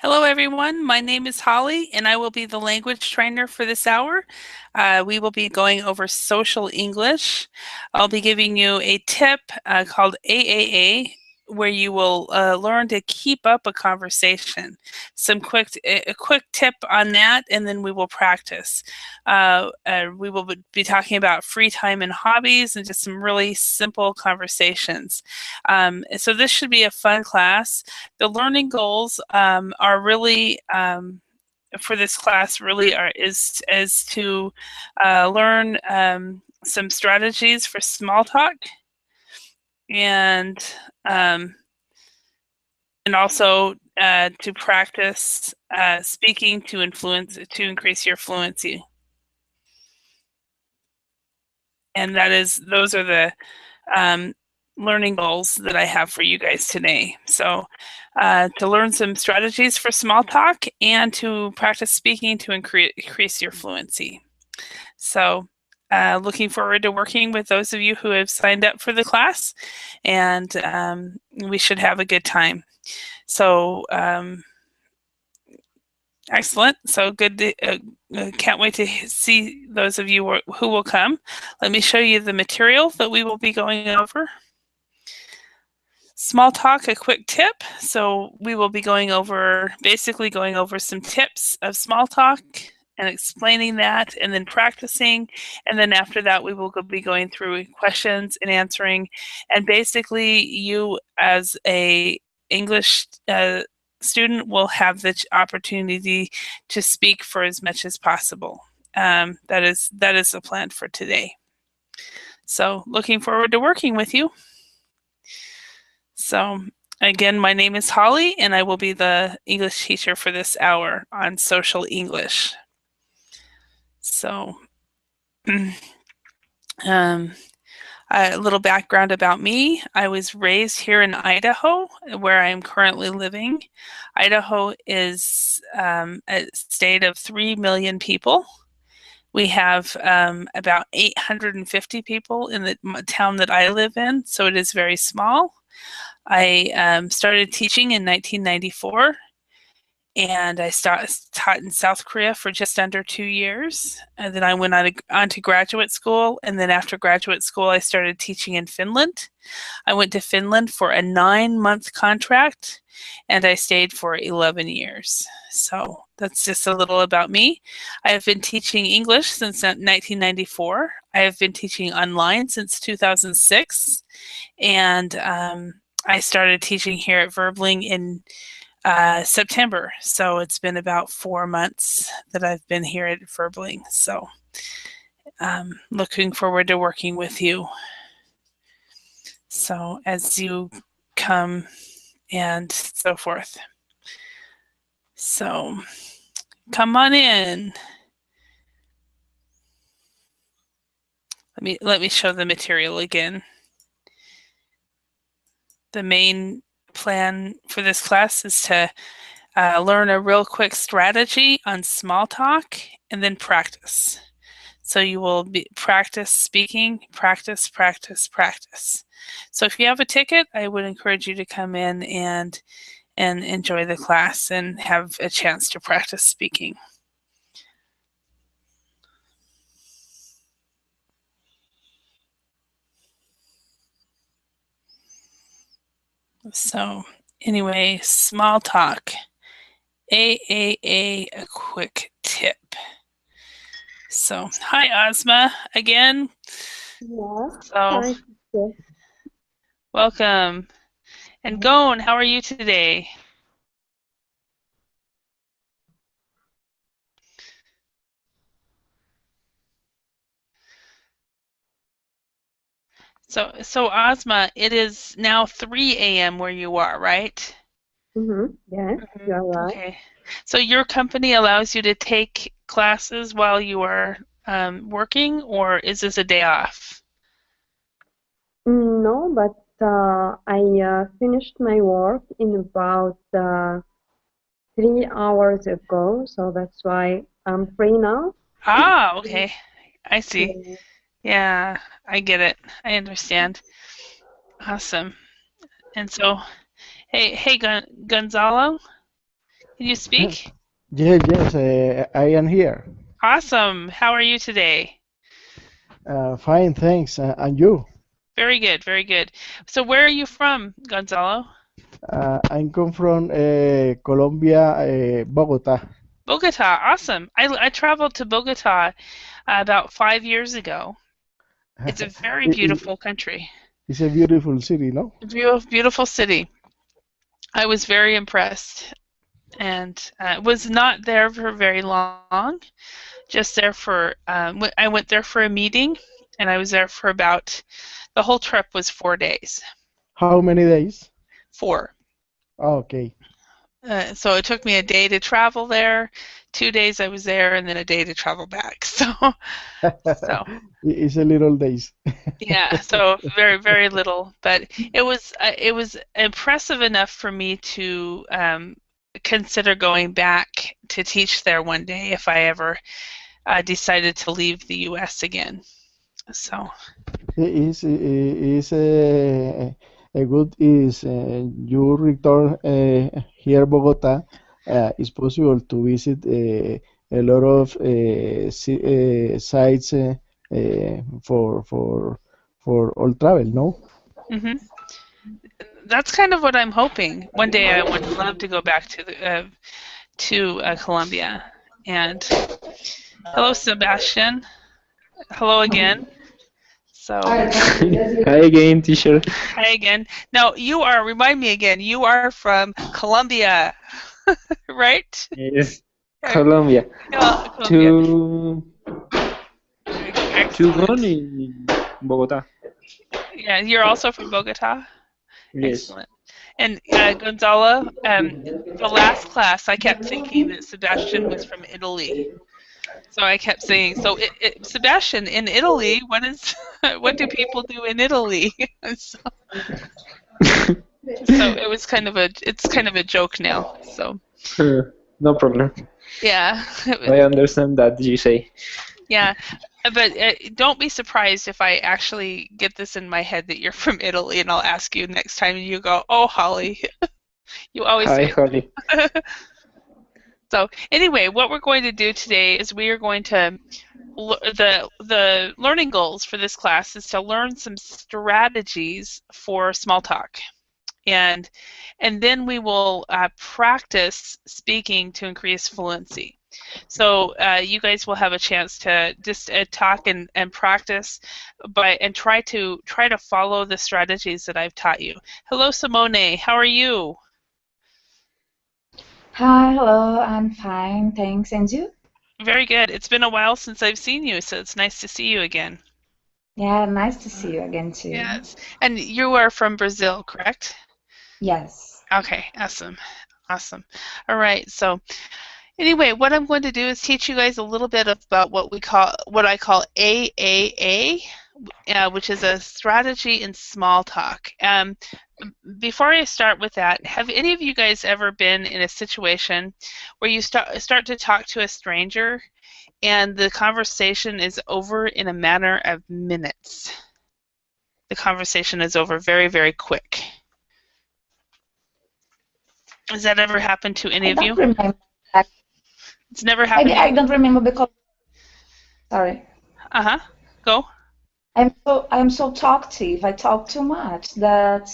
Hello, everyone. My name is Holly, and I will be the language trainer for this hour. We will be going over social English. I'll be giving you a tip called AAA, where you will learn to keep up a conversation. A quick tip on that, and then we will practice. We will be talking about free time and hobbies, and just some really simple conversations. So this should be a fun class. The learning goals are really for this class really are is to learn some strategies for small talk and um, and also to practice speaking to increase your fluency. And those are the um, learning goals that I have for you guys today. So to learn some strategies for small talk and to practice speaking to increase your fluency. So looking forward to working with those of you who have signed up for the class, and we should have a good time. So excellent. So good. Can't wait to see those of you who will come. Let me show you the material that we will be going over. Small talk, a quick tip. So we will be basically going over some tips of small talk and explaining that and then practicing. And then after that, we will be going through questions and answering. And basically you as a English student will have the opportunity to speak for as much as possible. That is the plan for today. So looking forward to working with you. So again, my name is Holly, and I will be the English teacher for this hour on social English. So a little background about me. I was raised here in Idaho, where I am currently living. Idaho is a state of 3 million people. We have about 850 people in the town that I live in, so it is very small. I started teaching in 1994, and I taught in South Korea for just under 2 years. And then I went on to graduate school, and then after graduate school, I started teaching in Finland. I went to Finland for a 9-month contract, and I stayed for 11 years. So that's just a little about me. I have been teaching English since 1994. I have been teaching online since 2006, and I started teaching here at Verbling in September. So it's been about 4 months that I've been here at Verbling. So looking forward to working with you. So as you come and so forth. So come on in. Let me show the material again. The main plan for this class is to learn a real quick strategy on small talk and then practice. So you will practice speaking, practice, practice, practice. So if you have a ticket, I would encourage you to come in and enjoy the class and have a chance to practice speaking. So anyway, small talk. AAA, a quick tip. So hi Ozma again. Yes. So Hi. Yes. welcome. And Gone, how are you today? So Ozma, it is now 3 a.m. where you are, right? Yes, you're right. Okay. So your company allows you to take classes while you are working, or is this a day off? No, but I finished my work in about 3 hours ago, so that's why I'm free now. Ah, okay. I see. Yeah. Yeah, I get it. I understand. Awesome. And so, hey, Gonzalo, Can you speak? Yes, I am here. Awesome. How are you today? Fine, thanks. And you? Very good, very good. So where are you from, Gonzalo? I come from Colombia, Bogota. Bogota. Awesome. I traveled to Bogota about 5 years ago. It's a very beautiful country. It's a beautiful city, no? Beautiful, beautiful city. I was very impressed, and was not there for very long. Just there for I went there for a meeting, and I was there for about the whole trip was 4 days. How many days? 4. Okay. So it took me a day to travel there, 2 days I was there, and then a day to travel back. So It's a little days. yeah, so very very little, but it was impressive enough for me to consider going back to teach there one day if I ever decided to leave the U.S. again. So Is a good is you return here Bogota. It's possible to visit a lot of sites for all travel, no? hmm that's kind of what I'm hoping. One day I would love to go back to Colombia. And hello, Sebastian. Hello again. So Hi again, teacher. hi again. Now you are. Remind me again. You are from Colombia, right? Yes, Colombia. Yeah, Colombia. To Excellent. gone in Bogota. Yeah, you're also from Bogota. Yes. Excellent. And Gonzalo, the last class, I kept thinking that Sebastian was from Italy. So I kept saying, so Sebastian, in Italy, what do people do in Italy? so it's kind of a joke now. So No problem. yeah, I understand that you say. yeah, but don't be surprised if I actually get this in my head that you're from Italy, and I'll ask you next time, and you go, "Oh, Holly," you always Hi, say. Holly. So anyway, what we're going to do today is we are going to the learning goals for this class is to learn some strategies for small talk, and then we will practice speaking to increase fluency. So you guys will have a chance to just talk and practice, and try to follow the strategies that I've taught you. Hello, Simone. How are you? Hi, hello, I'm fine, thanks. And you? Very good. It's been a while since I've seen you, so it's nice to see you again. Yeah, nice to see you again too. Yes. And you are from Brazil, correct? Yes. Okay, awesome. Awesome. All right. So anyway, what I'm going to do is teach you guys a little bit about what I call AAA, which is a strategy in small talk. Before I start with that, have any of you guys ever been in a situation where you start to talk to a stranger and the conversation is over in a matter of minutes? The conversation is over very, very quick. Has that ever happened to any I of don't you? remember. that. It's never happened to I you? don't remember because sorry. Uh-huh. Go. I'm so talkative. I talk too much that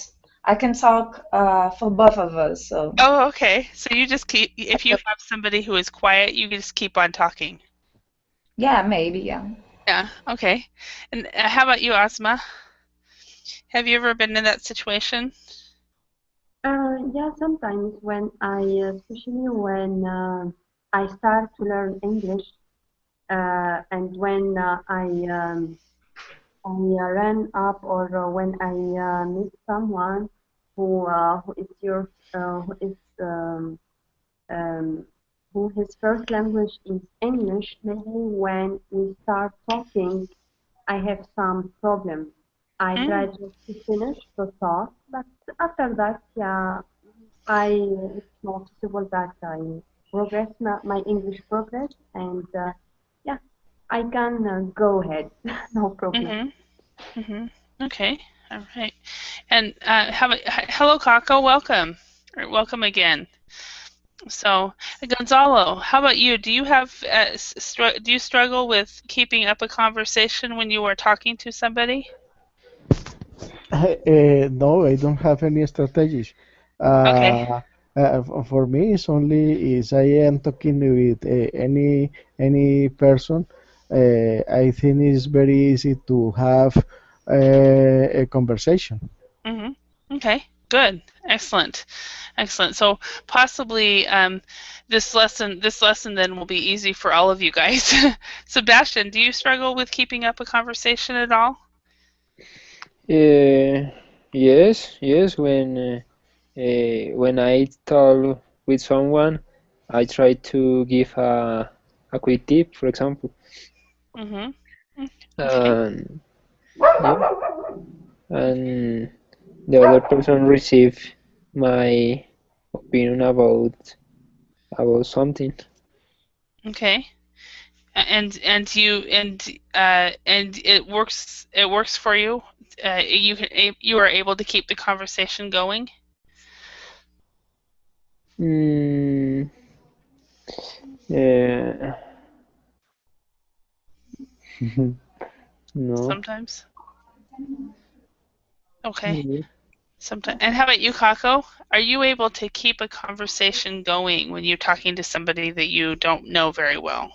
I can talk for both of us. So Oh, okay. So you just keep, if you have somebody who is quiet, you just keep on talking. yeah, maybe, yeah. Yeah, okay. And how about you, Asma? Have you ever been in that situation? Yeah, sometimes especially when I start to learn English, and when I ran up or when I meet someone who is your um, who his first language is English, maybe when we start talking, I have some problem. I try Mm. just to finish the talk, but after that, yeah, it's noticeable that I progress my English progress, and yeah, I can go ahead, no problem. Mm-hmm. Mm-hmm. Okay. All right. And hello, Kako. Welcome. Or welcome again. So, Gonzalo, how about you? Do you have do you struggle with keeping up a conversation when you are talking to somebody? No, I don't have any strategies. Okay. For me, it's only is I am talking with any person. I think it's very easy to have a conversation. Mm-hmm. Okay. Good. Excellent. Excellent. So possibly this lesson then will be easy for all of you guys. Sebastian, do you struggle with keeping up a conversation at all? Yes. When I talk with someone, I try to give a quick tip, for example, Mm-hmm. Okay. and yeah, and the other person receive my opinion about something. Okay. And it works for you. You are able to keep the conversation going. Mm, uh, no. Sometimes. Okay. Mm, Sometimes. And how about you, Kako? Are you able to keep a conversation going when you're talking to somebody that you don't know very well?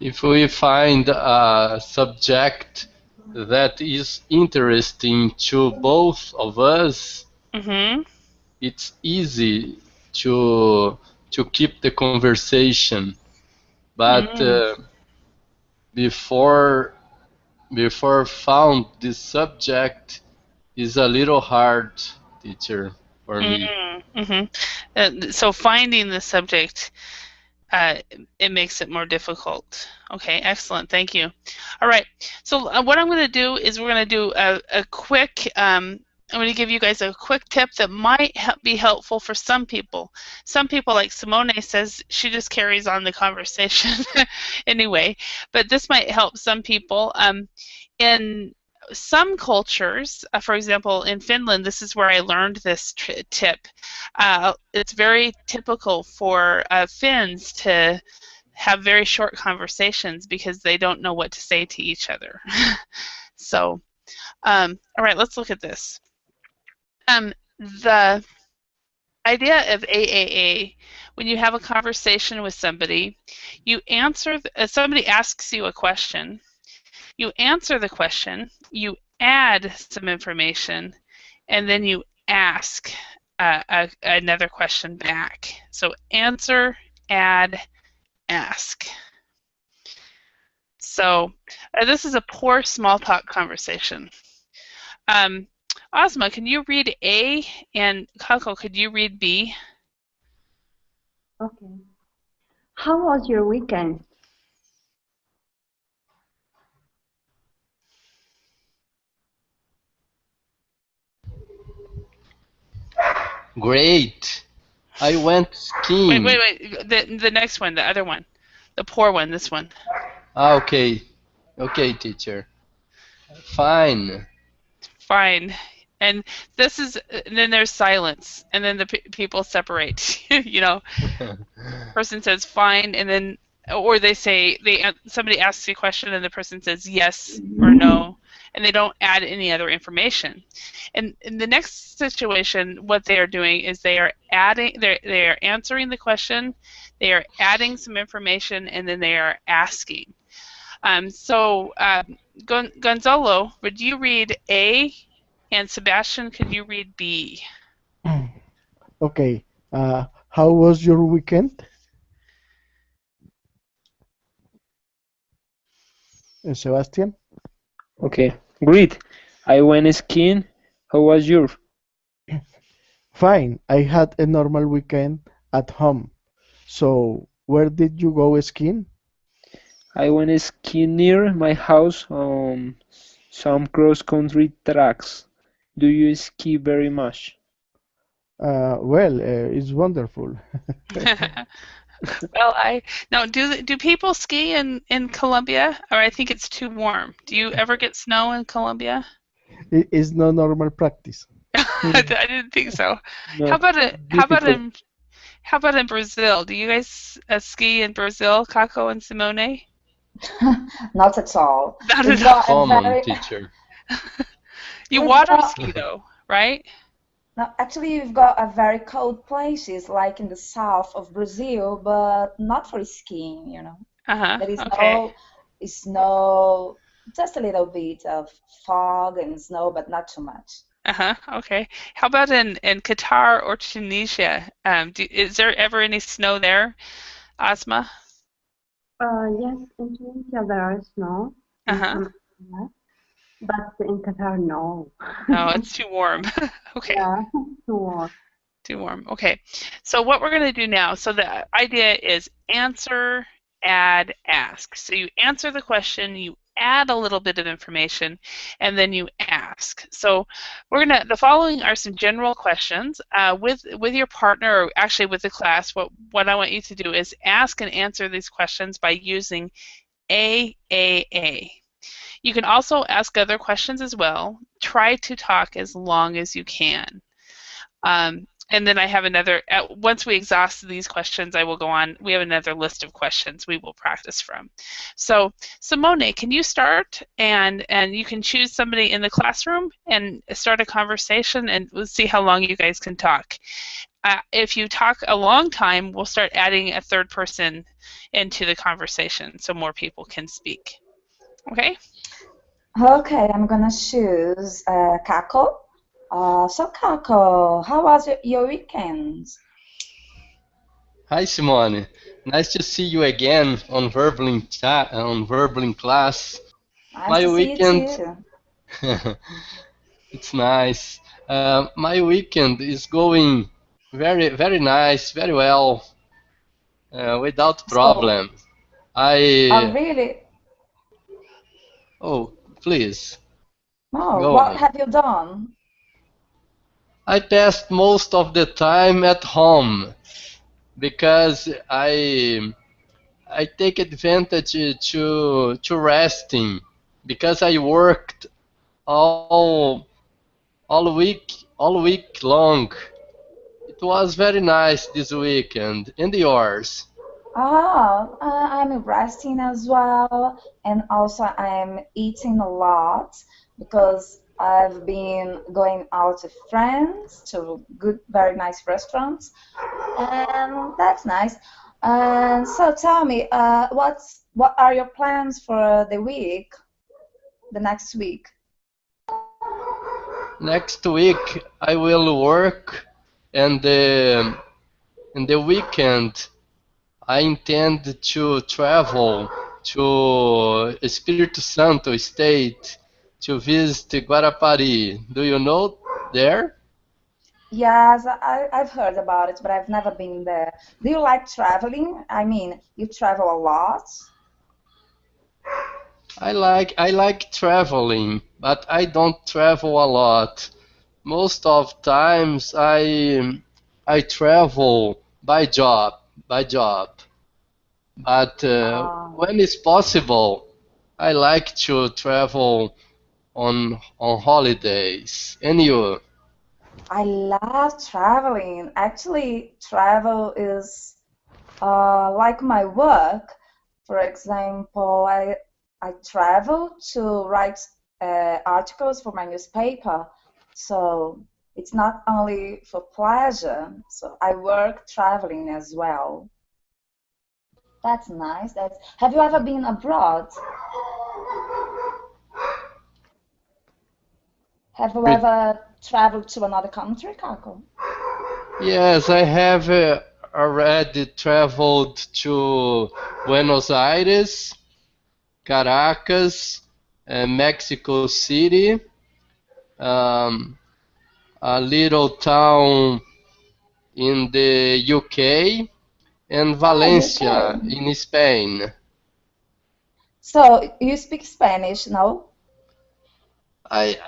If we find a subject that is interesting to both of us, Mm-hmm. it's easy to keep the conversation. But before found this subject is a little hard, teacher, for me. Mm-hmm. So finding the subject, it makes it more difficult. Okay, excellent. Thank you. All right. So what I'm going to do is we're going to do a quick. I'm going to give you guys a quick tip that might be helpful for some people. Some people, like Simone says, she just carries on the conversation anyway. But this might help some people. In some cultures, for example, in Finland, this is where I learned this tip. It's very typical for Finns to have very short conversations because they don't know what to say to each other. So, all right, let's look at this. The idea of AAA, when you have a conversation with somebody, you answer, somebody asks you a question, you answer the question, you add some information, and then you ask another question back. So answer, add, ask. So this is a poor small talk conversation. Ozma, can you read A? And Kako, could you read B? Okay. How was your weekend? Great. I went skiing. Wait. The next one, the other one. The poor one, this one. Okay. Okay, teacher. Fine. Fine. And this is, and then there's silence, and then the people separate. You know, person says fine, and then, or they say, somebody asks a question, and the person says yes or no, and they don't add any other information. And in the next situation, what they are doing is they are answering the question, they are adding some information, and then they are asking. Gonzalo, would you read A? And Sebastian, could you read B? Okay. How was your weekend? Sebastian? Okay, great. I went skiing. How was yours? Fine. I had a normal weekend at home. So, where did you go skiing? I went skiing near my house on some cross-country tracks. Do you ski very much? Well, it's wonderful. Well, now do people ski in Colombia, or I think it's too warm? Do you ever get snow in Colombia? It's not normal practice. I didn't think so. No, How about difficult. in Brazil? Do you guys ski in Brazil, Kako and Simone? Not at all. Not We've at all. got a Common, very teacher. You we've water got ski though, right? no, actually we've got a very cold places like in the south of Brazil, but not for skiing, you know. There is Okay. no, just a little bit of fog and snow, but not too much. Okay. How about in Qatar or Tunisia? Is there ever any snow there, Asma? Yes, in Tunisia there are snow in some areas, but in Qatar, no. No, it's too warm. Okay. Yeah, too warm. Too warm. Okay. So what we're going to do now, so the idea is answer, add, ask. So you answer the question, you add a little bit of information, and then you ask. So the following are some general questions. With your partner, or actually with the class, what I want you to do is ask and answer these questions by using AAA. You can also ask other questions as well. Try to talk as long as you can. And then I have another, once we exhaust these questions, I will go on. We have another list of questions we will practice from. So, Simone, can you start? And you can choose somebody in the classroom and start a conversation, and we'll see how long you guys can talk. If you talk a long time, we'll start adding a third person into the conversation so more people can speak. Okay? Okay, I'm gonna choose Kako. So Kako, how was your weekend? Hi, Simone. Nice to see you again on Verbling chat, on Verbling class. Nice My to see weekend, you too. it's nice. My weekend is going very, very nice, very well, without So, problem. oh I, really? oh, please, No, go what on. have you done? I passed most of the time at home because I take advantage to resting because I worked all all week long. It was very nice this weekend. And yours? I'm resting as well, and also I'm eating a lot because I've been going out with friends to good, very nice restaurants, and that's nice. And so tell me, what are your plans for the week, the next week? Next week I will work, and in the weekend I intend to travel to Espírito Santo state to visit Guarapari. Do you know there? Yes, I've heard about it, but I've never been there. Do you like traveling? I mean, you travel a lot? I like traveling, but I don't travel a lot. Most of times I travel by job. But Um, when it's possible, I like to travel on holidays. And you? I love traveling. Actually, travel is like my work. For example, I travel to write articles for my newspaper. So it's not only for pleasure. So I work traveling as well. That's nice. Have you ever been abroad? Have you ever traveled to another country, Kako? Yes, I have already traveled to Buenos Aires, Caracas, Mexico City, um, a little town in the UK, and Oh, Valencia UK. in Spain. So you speak Spanish, no? I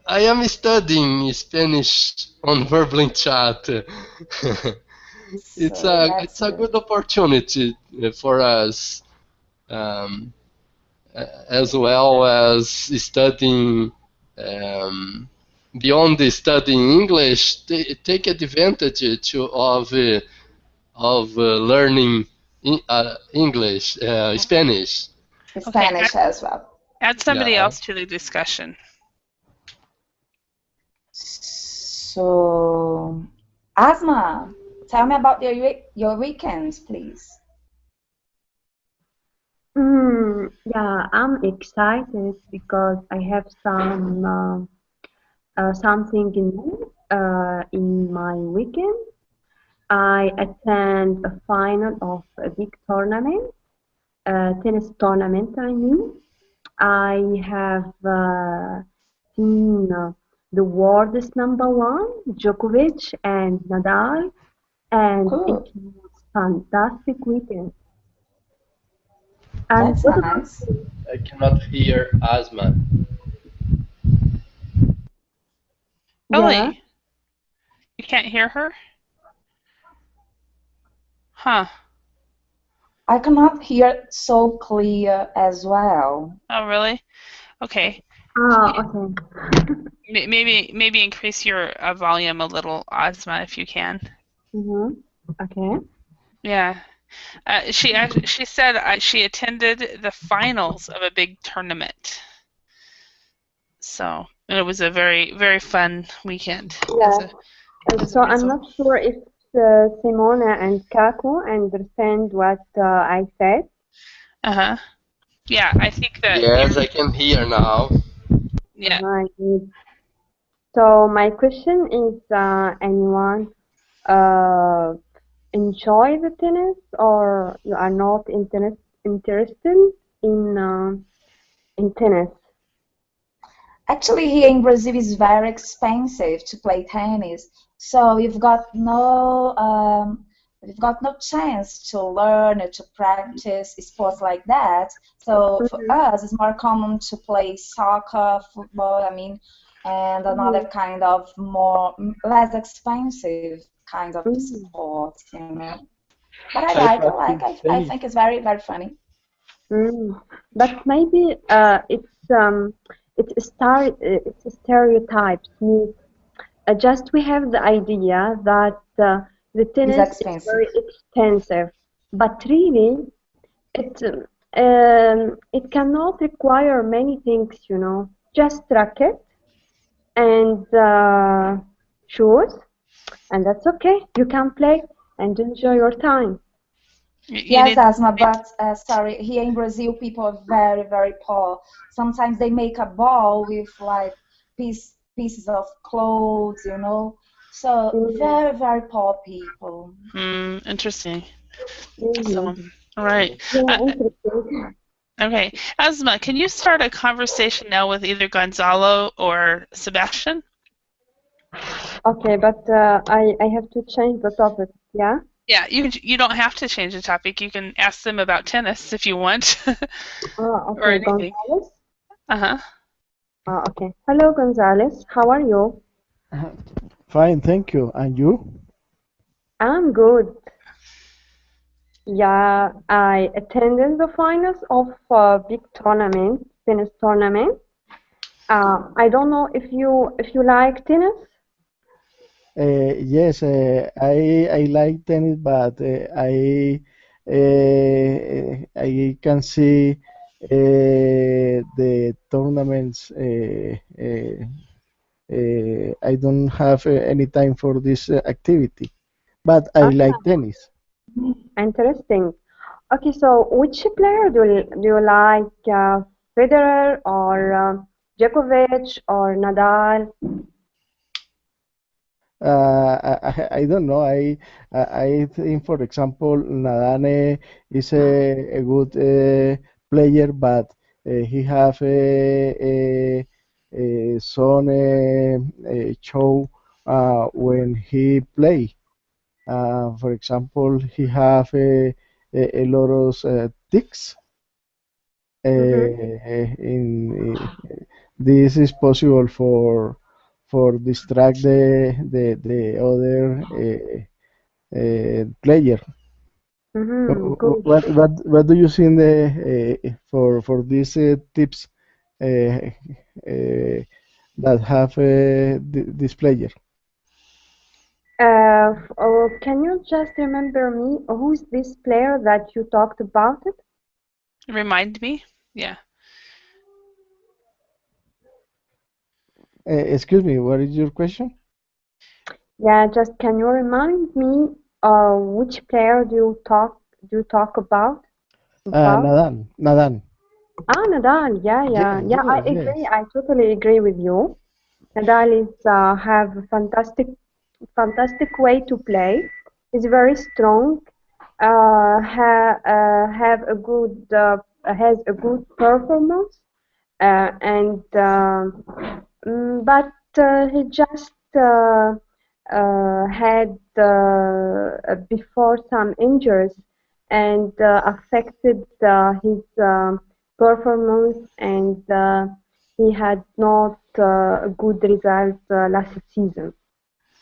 I am studying Spanish on Verbling Chat. So that's It's a good. good opportunity for us, um, as well as studying beyond the studying English, take advantage of learning English, Spanish. Spanish as well. Add somebody Yeah. else to the discussion. So, Asma, tell me about your weekends, please. Yeah, I'm excited because I have something new in my weekend. I attend a final of a big tournament, tennis tournament, I mean. I have seen the world's number one, Djokovic and Nadal, and Cool. it was fantastic weekend. And That's what about nice. you? I cannot hear Asma. Yeah, Really? You can't hear her? Huh. I cannot hear so clear as well. Oh, really? Okay. okay. Maybe increase your volume a little, Ozma, if you can. Okay. Yeah. She said she attended the finals of a big tournament. So, and it was a very, very fun weekend. Yeah. as So a I'm result. not sure if Simona and Kako understand what I said. Uh-huh. Yeah, I think that Yes, I can hear now. yeah. Good. So my question is, anyone enjoy the tennis, or you are not interested in tennis? Actually, here in Brazil, it's very expensive to play tennis, so you've got no chance to learn or to practice sports like that. So for us, it's more common to play soccer, football, I mean, and another kind of less expensive kind of sports, you know. But I like it. I think it's very, very funny. But maybe it's stereotypes. Just we have the idea that the tennis is expensive. very expensive, but really it cannot require many things, you know. Just racket and shoes, and that's okay. You can play and enjoy your time. Yes, Asma, but sorry, here in Brazil, people are very, very poor. Sometimes they make a ball with like pieces of clothes, you know. So very, very poor people. Interesting. So, all right. Yeah, interesting. Okay. Asma, can you start a conversation now with either Gonzalo or Sebastian? Okay, but I have to change the topic, yeah? Yeah, you don't have to change the topic. You can ask them about tennis if you want. Okay, or anything. Gonzales. Uh-huh. Okay. Hello, Gonzales. How are you? Fine, thank you. And you? I'm good. Yeah, I attended the finals of a big tournament, tennis tournament. I don't know if you like tennis. Yes, I like tennis, but I can see the tournaments. I don't have any time for this activity, but I like tennis. Interesting. Okay, so which player do you like? Federer or Djokovic or Nadal? I don't know. I think, for example, Nadal is a good player, but he have some show when he play. For example, he have a lot of ticks. In this is possible for distract the other player. Good. What do you think for these tips? that have this player. Can you just remember me who's this player that you talked about it? Remind me? Yeah. Excuse me, what is your question? Yeah, just can you remind me which player do you talk about? Nadal. Nadal. Yeah. I Yes. agree. I totally agree with you. Nadal is have a fantastic way to play. He's very strong. Have a good has a good performance. And but he just had before some injuries and affected his performance, and he had not a good result last season,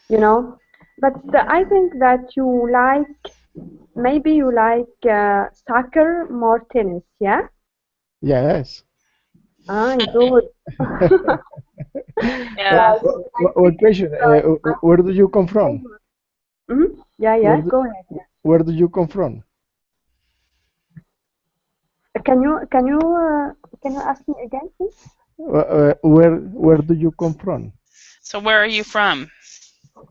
you know. But I think that maybe you like soccer more tennis, yeah? Yes. Good. Yeah. What question? Where do you come from? Yeah, go ahead. Where do you come from? Can you ask me again, please? Where do you come from? So where are you from?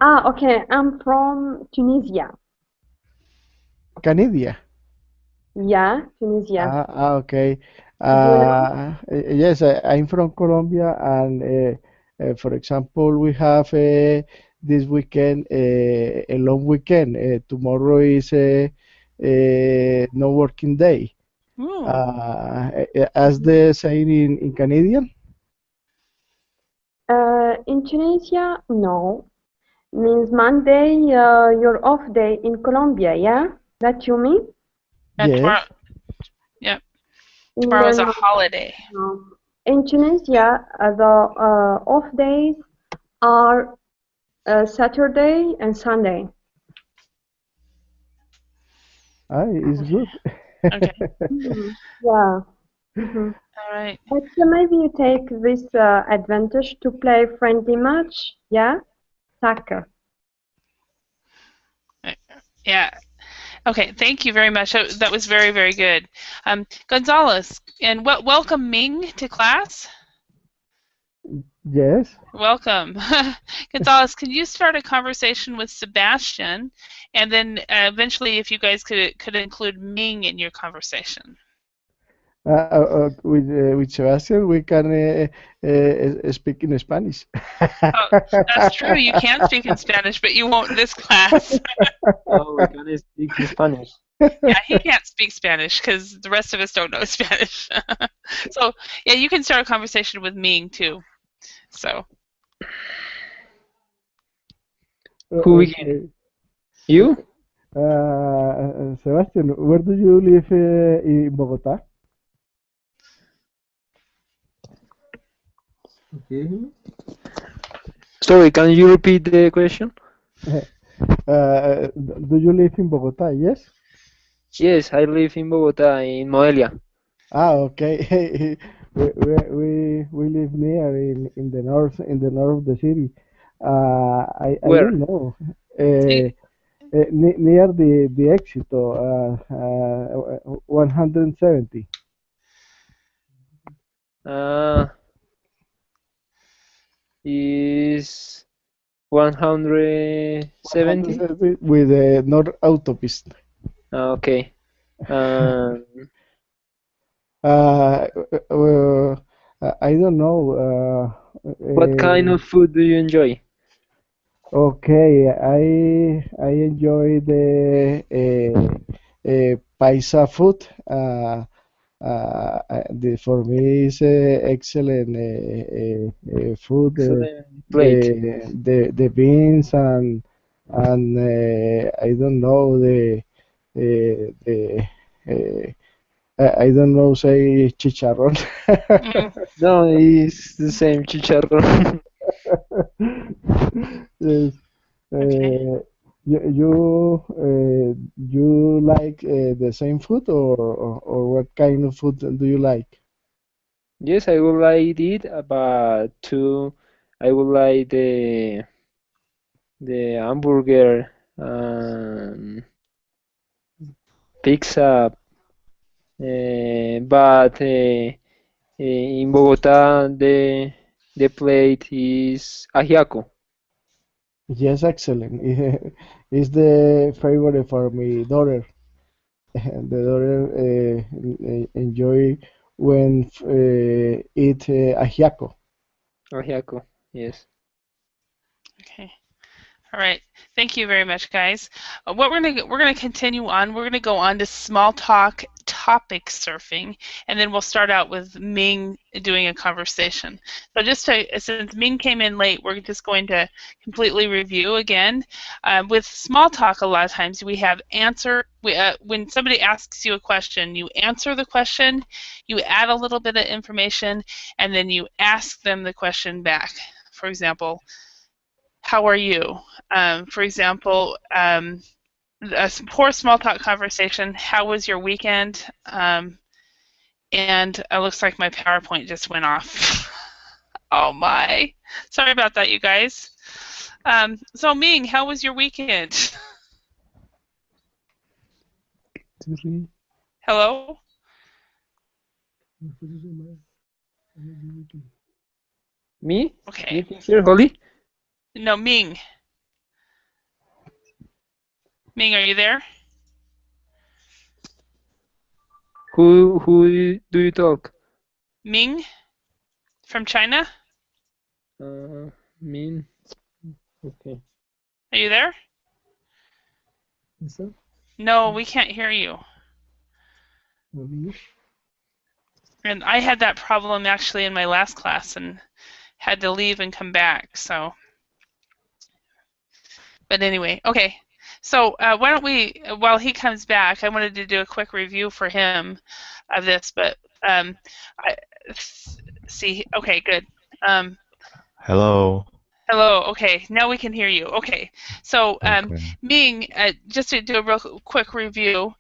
Okay. I'm from Tunisia. Canada. Yeah, Tunisia. Okay. Do you know? Yes, I'm from Colombia, and for example, we have this weekend a long weekend. Tomorrow is no working day. Ooh. As they say in Canadian. In Tunisia, no. Means Monday, your off day in Colombia, yeah? That you mean? And Yes. tomorrow, yeah. Tomorrow's a holiday. No. In Tunisia, the off days are Saturday and Sunday. It's good. Okay. Yeah. All right. But maybe you take this advantage to play friendly match, yeah? Soccer. Yeah. Okay. Thank you very much. That was very, very good. Gonzalez, and welcome Ming to class. Yes. Welcome. Gonzalez, can you start a conversation with Sebastian, and then eventually, if you guys could include Ming in your conversation. With Sebastian, we can speak in Spanish. Oh, that's true. You can speak in Spanish, but you won't in this class. Oh, we can speak in Spanish. Yeah, he can't speak Spanish because the rest of us don't know Spanish. So, yeah, you can start a conversation with Ming too. So. Who begin? You? Sebastian, where do you live in Bogota? Okay. Sorry, can you repeat the question? Do you live in Bogota? Yes. Yes, I live in Bogota, in Modelia. Okay. we live near in the north of the city. I Where? don't know. Near the Éxito, 170. Is 170? With the North Autopist. Okay. I don't know. What kind of food do you enjoy? Okay, I enjoy the paisa food. For me is excellent food. Excellent plate. The beans and I don't know I don't know say chicharrón. No, it's the same chicharrón. Yes. Okay. You like the same food or what kind of food do you like? Yes, I would like it, but I would like the hamburger and pizza, but in Bogota the plate is ajiaco. Yes, excellent. It's the favorite for my daughter. The daughter enjoy when eat ajiaco. Ajiaco, yes. Okay. All right. Thank you very much, guys. What we're gonna continue on. We're gonna go on to small talk topic surfing, and then we'll start out with Ming doing a conversation. So since Ming came in late, we're just going to completely review again. With small talk, a lot of times we have when somebody asks you a question, you answer the question, you add a little bit of information, and then you ask them the question back. For example, how are you? For example, a poor small talk conversation. How was your weekend? And it looks like my PowerPoint just went off. Oh my! Sorry about that, you guys. So Ming, how was your weekend? Hello? Me? Okay. Me here, Holly? No, Ming. Ming, are you there? Who do you talk? Ming? From China? Mean. Okay. Are you there? Yes, sir. No, we can't hear you. And I had that problem actually in my last class and had to leave and come back. So, but anyway, okay. So why don't we, while he comes back, I wanted to do a quick review for him of this. But see, okay, good. Hello. Hello. Okay, now we can hear you. Okay. So Okay. Ming, just to do a real quick review,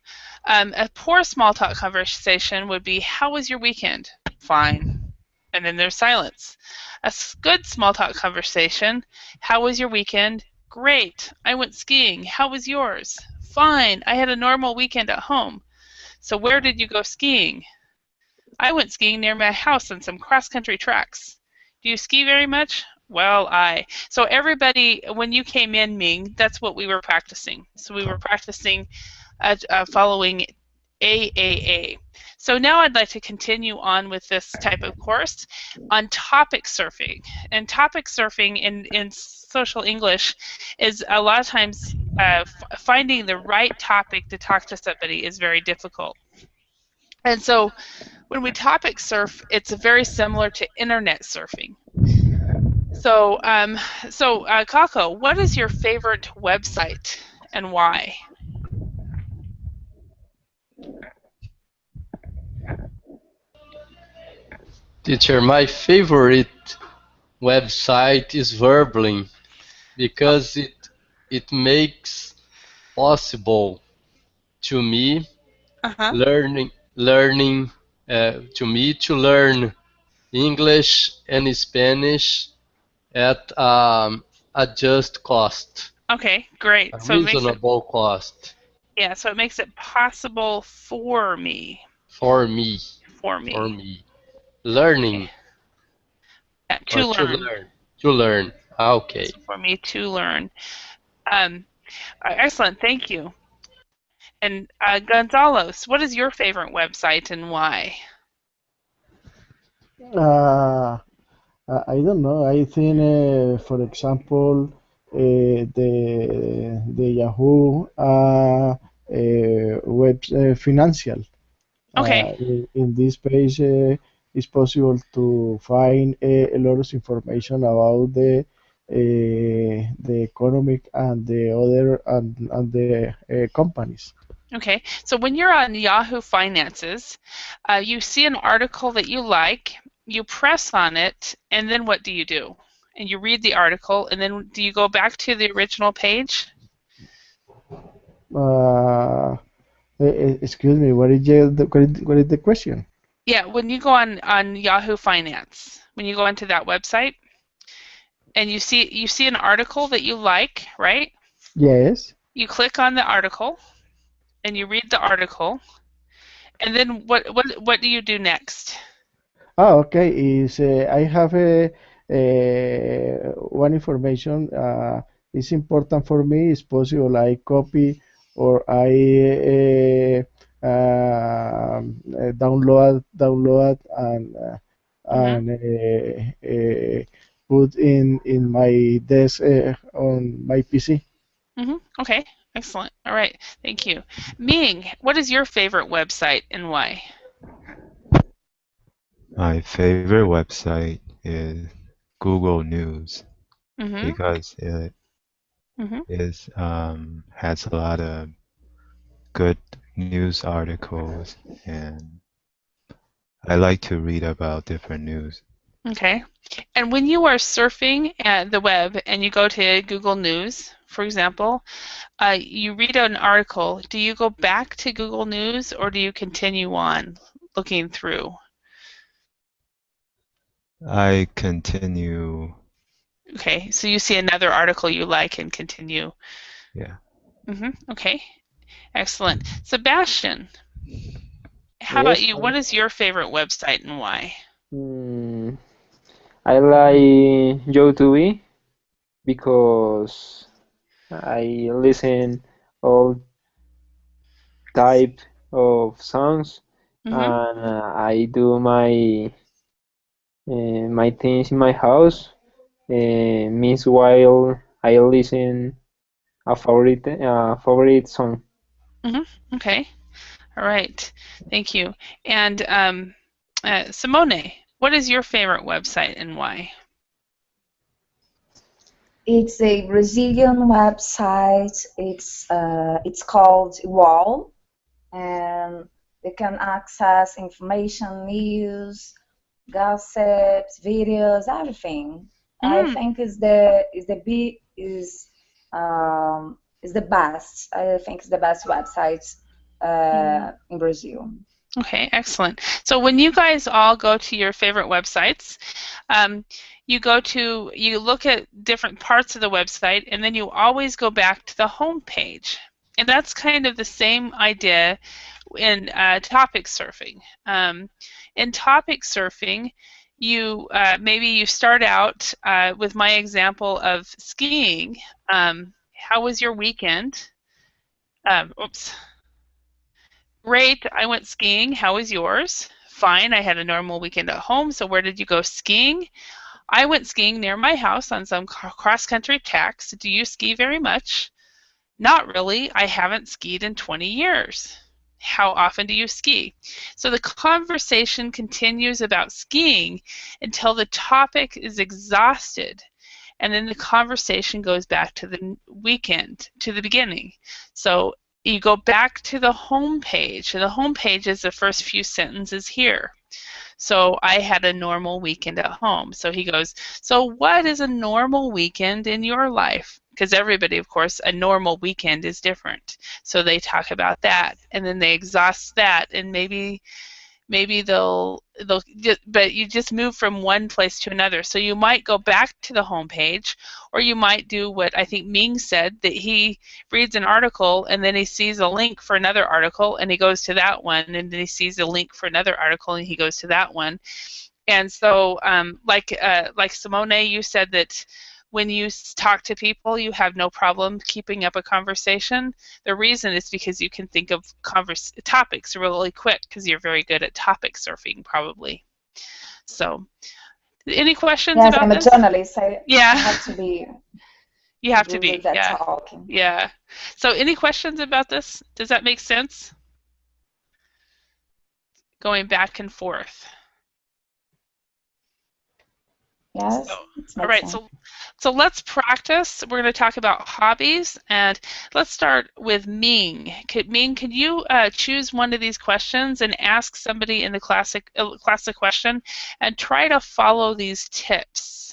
a poor small talk conversation would be, "How was your weekend?" Fine. And then there's silence. A good small talk conversation, "How was your weekend?" Great. I went skiing. How was yours? Fine. I had a normal weekend at home. So where did you go skiing? I went skiing near my house on some cross-country tracks. Do you ski very much? Well, So everybody, when you came in, Ming, that's what we were practicing. So we were practicing following AAA. So now I'd like to continue on with this type of course on topic surfing. And topic surfing in social English is a lot of times finding the right topic to talk to somebody is very difficult. And so when we topic surf, it's very similar to internet surfing. So, Kako, what is your favorite website and why? Teacher, my favorite website is Verbling because it makes possible to me learning to me to learn English and Spanish at a just cost. Okay, great. A reasonable cost. Yeah, so it makes it possible for me. For me. For me. For me. Learning. Yeah, to learn. To learn. Okay. So for me to learn. Excellent, thank you. And Gonzalo, what is your favorite website and why? I don't know. I think, for example, the Yahoo web financial. Okay. In this page, it's possible to find a lot of information about the economic and the other and the companies. Okay, so when you're on Yahoo Finances, you see an article that you like, you press on it, and then what do you do? And you read the article, and then do you go back to the original page? Excuse me, what is the question? Yeah, when you go on Yahoo Finance, when you go into that website, and you see an article that you like, right? Yes. You click on the article, and you read the article, and then what do you do next? Okay. Is I have one information. Is important for me. Is possible I copy or I download and put in my desk on my PC. Okay, excellent. All right, thank you. Ming, what is your favorite website and why? My favorite website is Google News Mm-hmm. because it Mm-hmm. has a lot of good news articles, and I like to read about different news. Okay. And when you are surfing at the web and you go to Google News, for example, you read an article, do you go back to Google News or do you continue on looking through? I continue. Okay, so you see another article you like and continue. Yeah. Okay, excellent. Sebastian, how Yes. about you? What is your favorite website and why? I like YouTube because I listen all type of songs and I do my my things in my house. Meanwhile, I listen a favorite song. Okay, all right, thank you. And Simone, what is your favorite website and why? It's a Brazilian website. It's called Wall, and you can access information, news, gossips, videos, everything. I think is the best. I think it's the best website in Brazil. Okay, excellent. So when you guys all go to your favorite websites, you look at different parts of the website, and then you always go back to the home page. And that's kind of the same idea in topic surfing. In topic surfing, maybe you start out with my example of skiing. How was your weekend? Oops. Great, I went skiing. How was yours? Fine, I had a normal weekend at home. So where did you go skiing? I went skiing near my house on some cross-country tracks. Do you ski very much? Not really. I haven't skied in 20 years. How often do you ski? So the conversation continues about skiing until the topic is exhausted. And then the conversation goes back to the weekend, to the beginning. So you go back to the home page, and the home page is the first few sentences here. So I had a normal weekend at home. So he goes, so what is a normal weekend in your life? Because everybody, of course, a normal weekend is different. So they talk about that, and then they exhaust that, and maybe but you just move from one place to another. So you might go back to the home page, or you might do what I think Ming said, that he reads an article and then he sees a link for another article and he goes to that one, and then he sees a link for another article and he goes to that one. And so like Simone, you said that when you talk to people, you have no problem keeping up a conversation. The reason is because you can think of topics really quick because you're very good at topic surfing, probably. So, any questions yes, about this? Yes, I'm a journalist. I have to be. You have to be. Yeah. Talking. Yeah. So, any questions about this? Does that make sense? Going back and forth. Yes. All right, so let's practice. We're going to talk about hobbies, and let's start with Ming. Ming, can you choose one of these questions and ask somebody in the class a question, and try to follow these tips,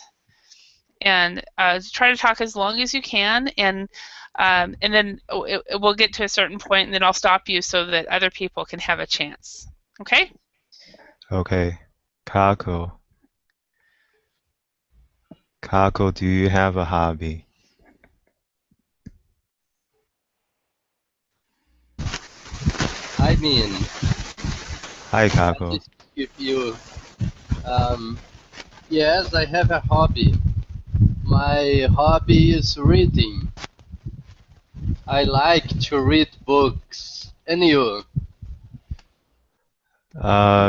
and try to talk as long as you can, and then we'll get to a certain point, and then I'll stop you so that other people can have a chance. Okay? Okay. Kako. Kako, do you have a hobby? I mean, Hi, I Kako. just give you. Um, yes, I have a hobby. My hobby is reading. I like to read books. And you?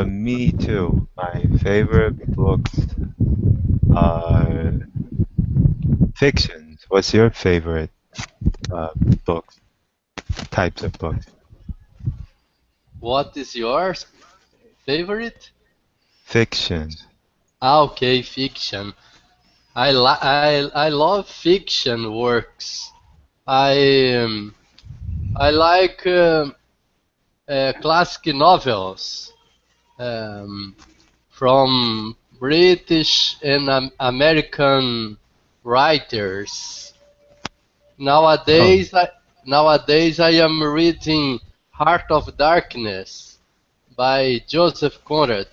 Me too. My favorite books are fictions. What's your favorite uh, books? Types of books? What is yours favorite? Fiction. Ah, okay, fiction. I love fiction works. I I like classic novels from British and American writers. Oh, Nowadays I am reading Heart of Darkness by Joseph Conrad.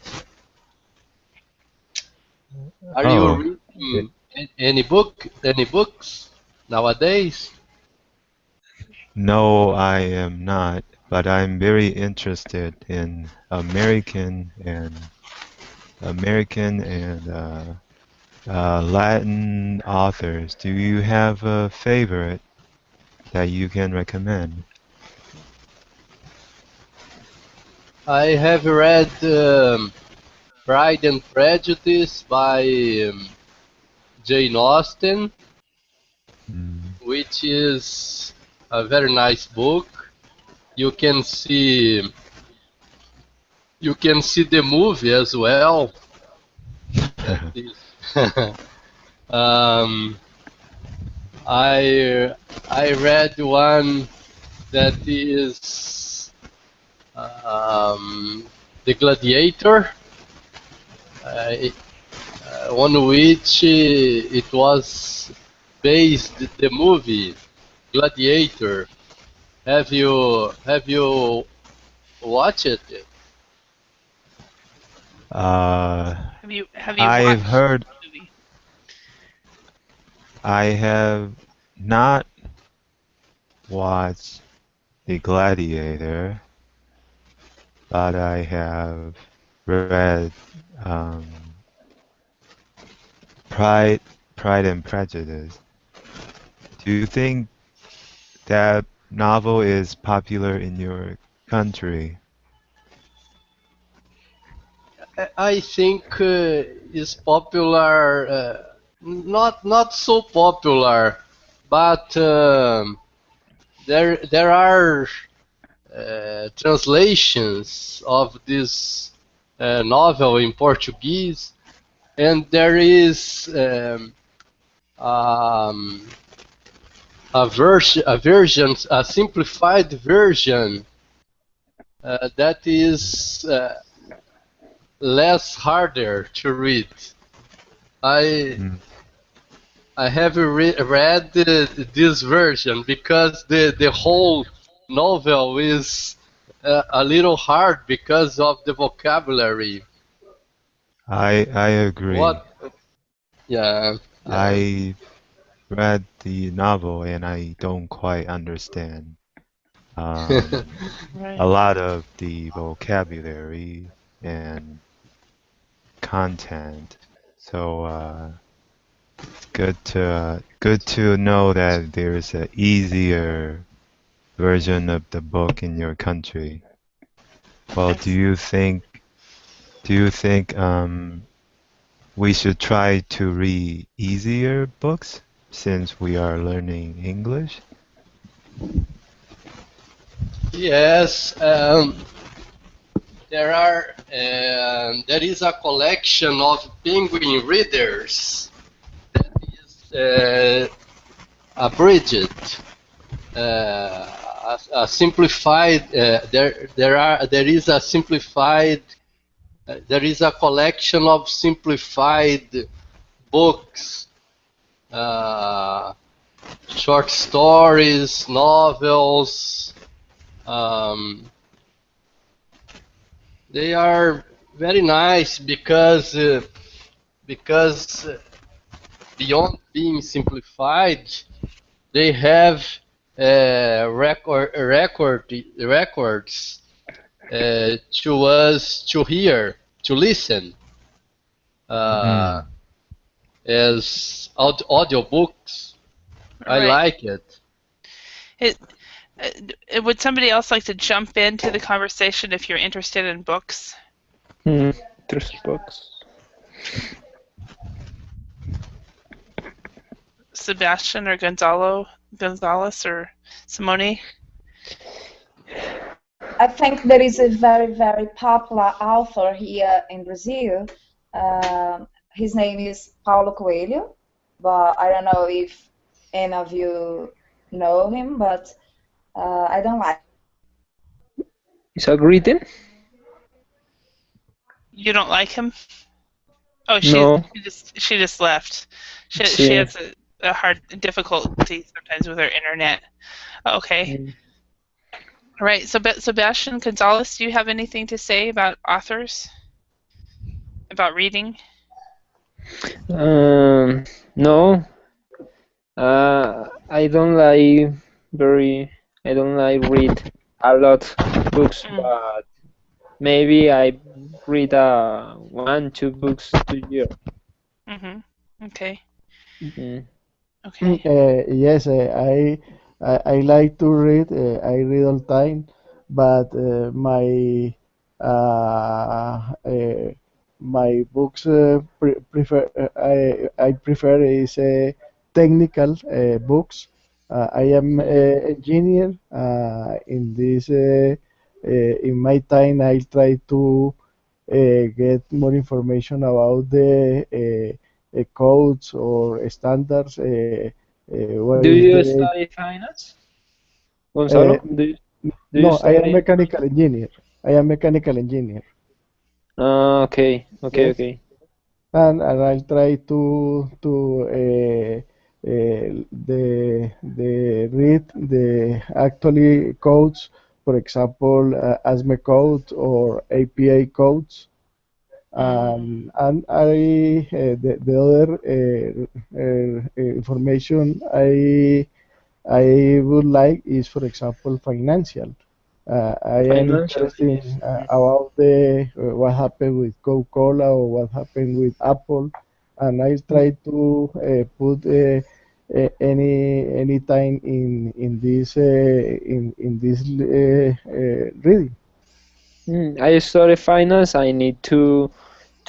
Are you oh. reading any books nowadays? No, I am not, but I'm very interested in American and Latin authors. Do you have a favorite that you can recommend? I have read Pride and Prejudice by Jane Austen, Mm. which is a very nice book. You can see you can see the movie as well. That is, um, I read one that is The Gladiator, uh, on which it was based the movie Gladiator. Have you watched it? Uh, Have you I've watched heard, the movie? I have not watched The Gladiator, but I have read um, Pride, Pride and Prejudice. Do you think that novel is popular in your country? I think is popular, not so popular, but there are translations of this novel in Portuguese, and there is um, a simplified version that is less harder to read. I Mm. I have read this version because the whole novel is a little hard because of the vocabulary. I agree. What? Yeah, yeah. I read the novel and I don't quite understand Right. a lot of the vocabulary and content. So it's good to know that there's an easier version of the book in your country. Well, Yes. do you think we should try to read easier books since we are learning English? Yes, there is a collection of Penguin readers that is abridged, a simplified. There is a collection of simplified books, uh, short stories, novels. Um, they are very nice because beyond being simplified, they have records to us to hear, to listen, as audiobooks. I Right. like it. Would somebody else like to jump into the conversation if you're interested in books? There's books. Sebastian or Gonzalez or Simone? I think there is a very, very popular author here in Brazil. His name is Paulo Coelho, but I don't know if any of you know him, but I don't like. Is that written? You don't like him? Oh, No. she just left. She has a hard difficulty sometimes with her internet. Okay. All right. So, Sebastian Gonzalez, do you have anything to say about authors? About reading? No. I don't like read a lot books, but maybe I read 1-2 books a year. Okay. Okay. Yes, I like to read. I read all time, but my books I prefer is technical books. I am engineer. In this in my time, I try to get more information about the codes or standards. What Do is you the study finance, Gonzalo? Do you no? I am study? mechanical engineer. I am mechanical engineer. Okay. Yes. Okay. And I'll try to the read the actually codes, for example, ASME code or APA codes. And the other information I would like is, for example, financial. I am Financial, interested yes. about the what happened with Coca-Cola or what happened with Apple, and I try to put any time in this reading. I study finance. I need to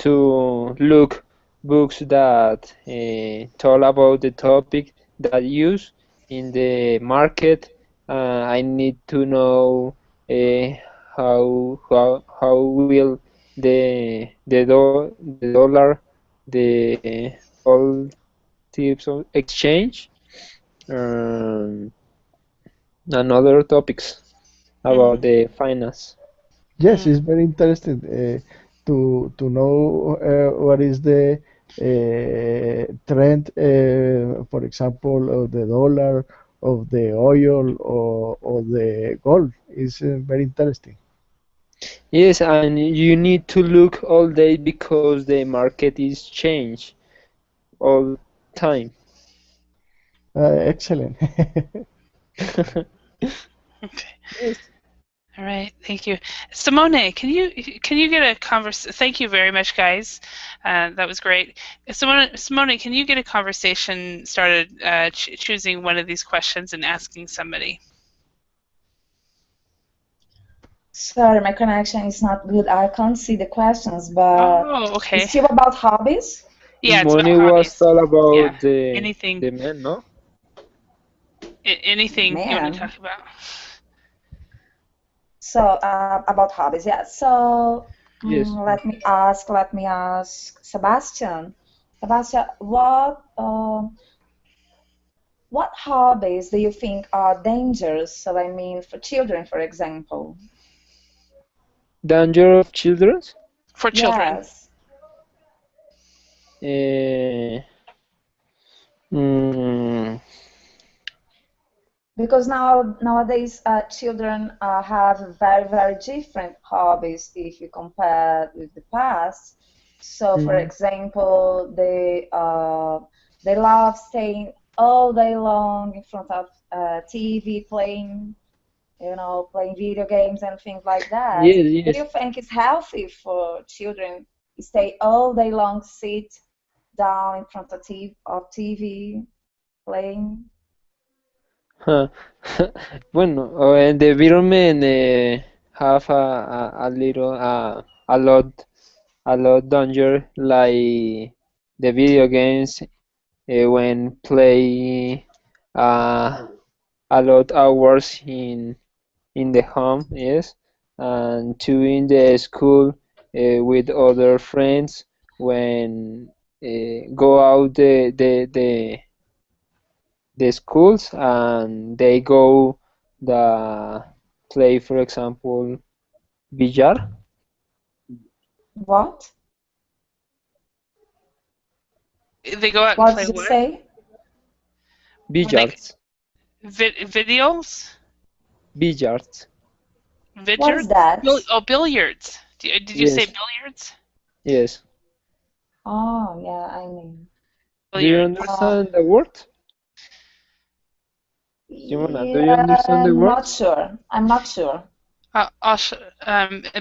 look books that talk about the topic that use in the market. I need to know how will the dollar, the all types of exchange, and other topics about the finance. Yes, it's very interesting to know what is the trend, for example, of the dollar, of the oil, or the gold. It's very interesting. Yes, and you need to look all day because the market is changed all time. Excellent. Okay. Yes. All right, thank you, Simone. Can you get a Thank you very much, guys. That was great. Simone, can you get a conversation started, choosing one of these questions and asking somebody? Sorry, my connection is not good. I can't see the questions, but okay. It's still about hobbies? Yeah, it's about Money hobbies. was all about Anything. the men, no? Anything you want to Man. talk about? So about hobbies, yeah. So Yes. let me ask Sebastian. Sebastian, what hobbies do you think are dangerous? So I mean, for children, for example. Danger of children? For children. Yes. Because nowadays children have very, very different hobbies if you compare with the past. So, for example, they They love staying all day long in front of TV, playing, playing video games and things like that. Yes, Do you yes. think it's healthy for children to stay all day long, sit down in front of TV, playing? Huh. Bueno, the environment have a little a lot danger like the video games when play a lot hours in the home, yes, and two in the school with other friends when go out the schools and they go the play, for example, billar, What? They go out and What play did you what? say? When they billards, videos, billards. What billiards, is that? billiards. Did you say Yes, billiards? yes. Oh, yeah, I mean, Do you Billiards. understand the word? Simona, do you yeah, understand the I'm not words? sure. I'm not sure.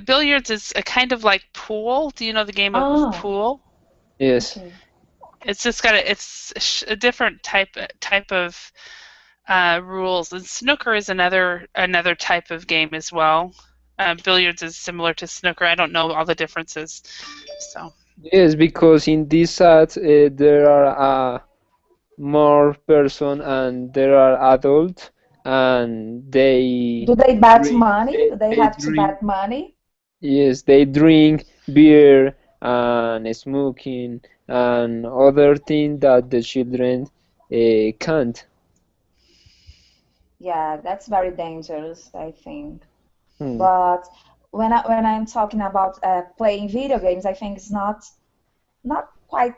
Billiards is a kind of like pool. Do you know the game of Oh, pool? Yes. okay. It's just a different type of rules. And snooker is another type of game as well. Billiards is similar to snooker. I don't know all the differences. So Yes, because in this set there are more person and there are adults and Do they bet drink money? Do they they have to drink bet money? yes they drink beer and smoking and other things that the children can't. Yeah, that's very dangerous, I think. Hmm. But when I'm talking about playing video games, I think it's not quite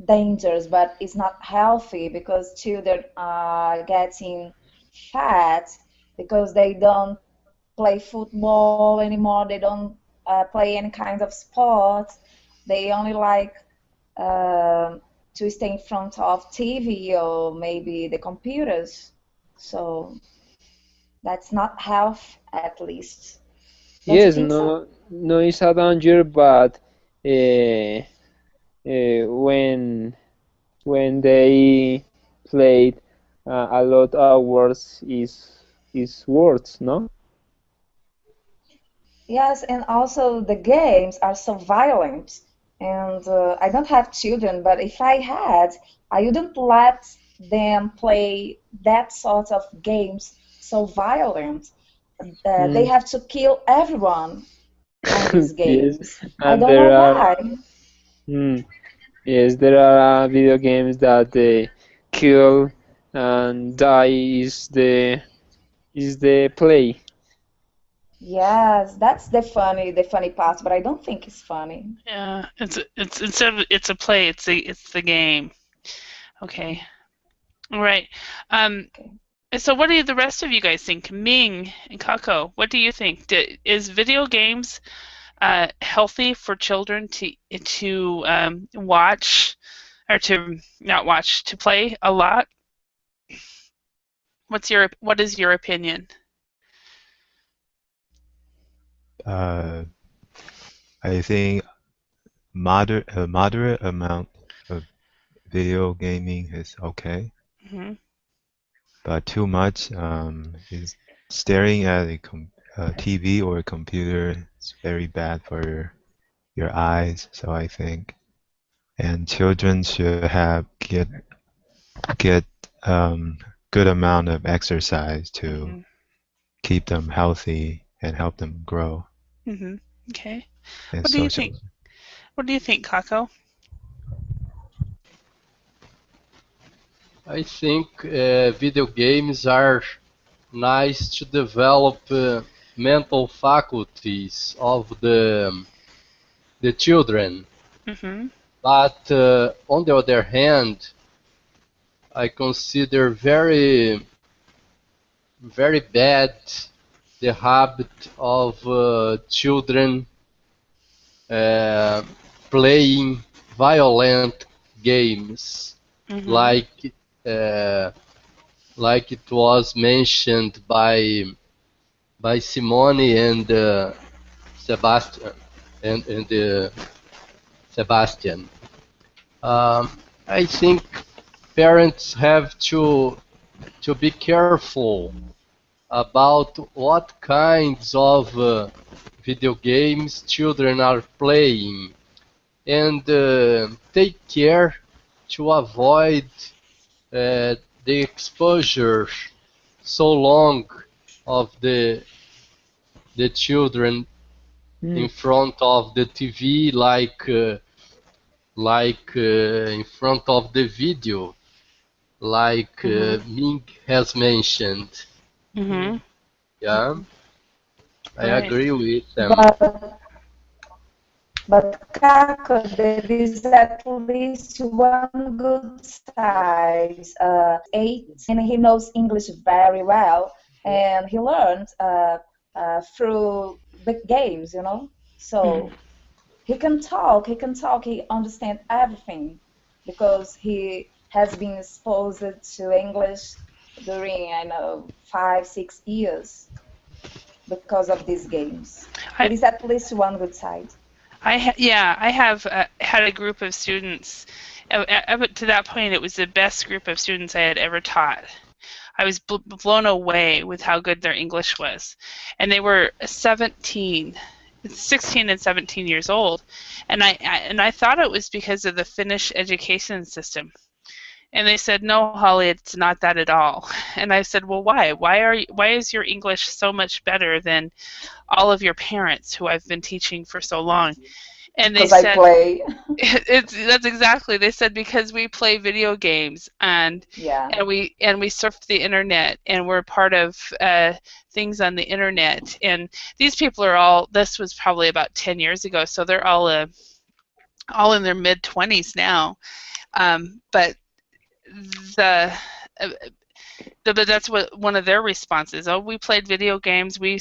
dangerous, but it's not healthy because children are getting fat because they don't play football anymore. They don't play any kind of sports. They only like to stay in front of TV or maybe the computers. So that's not health, at least. Don't you Yes, think so? no, it's a danger, but uh, when they played a lot hours is worse, no? Yes, and also the games are so violent. And I don't have children, but if I had, I wouldn't let them play that sort of games so violent. They Mm, have to kill everyone on these yes, games. I and don't know there are why. mm, yes, there are video games that they kill and die is the play. Yes, that's the funny part, but I don't think it's funny. yeah, it's instead of it's a play, it's the game. Okay, all right. Um, Okay. so what do the rest of you guys think? Ming and Kako, what do you think? Is video games healthy for children to watch or to not watch to play a lot? What is your opinion? Uh, I think a moderate amount of video gaming is okay, Hmm. but too much is staring at a TV or a computer is very bad for your eyes. So I think, and children should get good amount of exercise to Hmm. keep them healthy and help them grow Hmm. Okay. and What do you social. think? What do you think, Kako? I think video games are nice to develop mental faculties of the children. Hmm. But on the other hand, I consider very bad the habit of children uh, playing violent games. Mhm. Like it was mentioned by Simone and Sebastian and Sebastian. I think parents have to be careful about what kinds of video games children are playing and take care to avoid the exposure so long of the children in front of the TV, in front of the video, like Ming has mentioned. Mhm. Yeah, I Right. agree with them. But Kako, there is at least one good side. He's 8 and he knows English very well, and he learned through the games, you know. So he can talk. He understands everything because he has been exposed to English during, I know, 5, 6 years because of these games. There is at least one good side. I have had a group of students. Up to that point, it was the best group of students I had ever taught. I was blown away with how good their English was, and they were 16 and 17 years old, and I thought it was because of the Finnish education system. And they said, "No, Holly, it's not that at all." And I said, "Well, why? Why is your English so much better than all of your parents who I've been teaching for so long?" And they Because said, I play. that's exactly. They said because we play video games and we surf the internet and we're part of things on the internet. And these people are all. This was probably about 10 years ago, so they're all in their mid-20s now. But but that's what one of their responses. Oh, we played video games. We're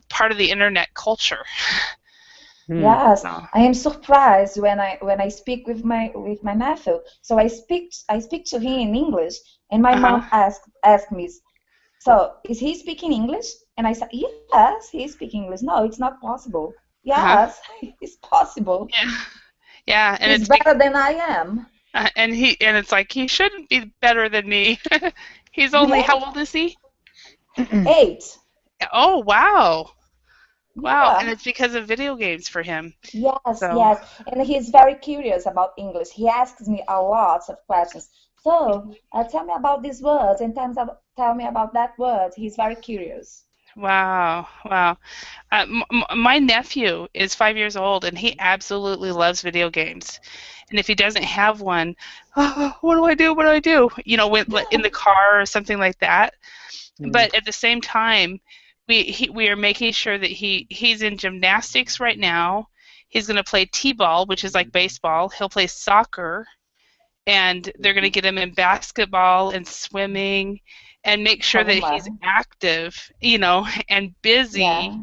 part of the internet culture. Yes, I am surprised when I speak with my nephew. So I speak to him in English, and my mom asked me, "So is he speaking English?" And I said, "Yes, he's speaking English." No, it's not possible. Yes, it's possible. Yeah, and he's better than I am. And it's like he shouldn't be better than me. He's only how old is he? 8. Oh wow. Wow, Yeah. and it's because of video games for him. Yes, yes, and he's very curious about English. He asks me a lot of questions. So, tell me about these words and tell me about that word. He's very curious. Wow, wow. My nephew is 5 years old, and he absolutely loves video games. And if he doesn't have one, oh, what do I do? What do I do? You know, in the car or something like that. But at the same time, we are making sure that he's in gymnastics right now. He's going to play t-ball, which is like baseball. He'll play soccer, and they're going to get him in basketball and swimming, and make sure that he's active, you know, and busy. Yeah.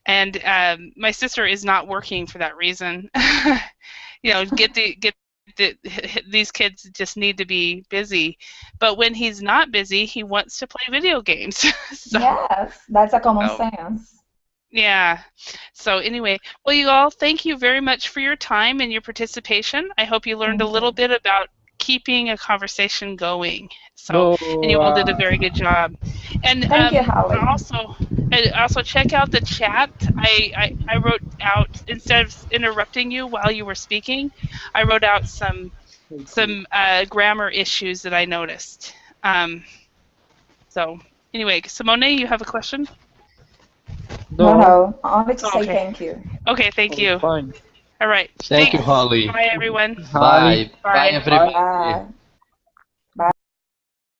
And my sister is not working for that reason. You know, these kids just need to be busy. But when he's not busy, he wants to play video games. So, yes, that's a common sense. Yeah. So anyway, well, you all, thank you very much for your time and your participation. I hope you learned a little bit about keeping a conversation going. So, and you all did a very good job. And thank you, Holly. Also check out the chat. I wrote out, instead of interrupting you while you were speaking, I wrote out some grammar issues that I noticed. So anyway, Simone, you have a question? No, only to say thank you. Okay, thank you. Fine. All right. Thank you, Holly. Bye, everyone. Bye. Bye, everybody. Bye.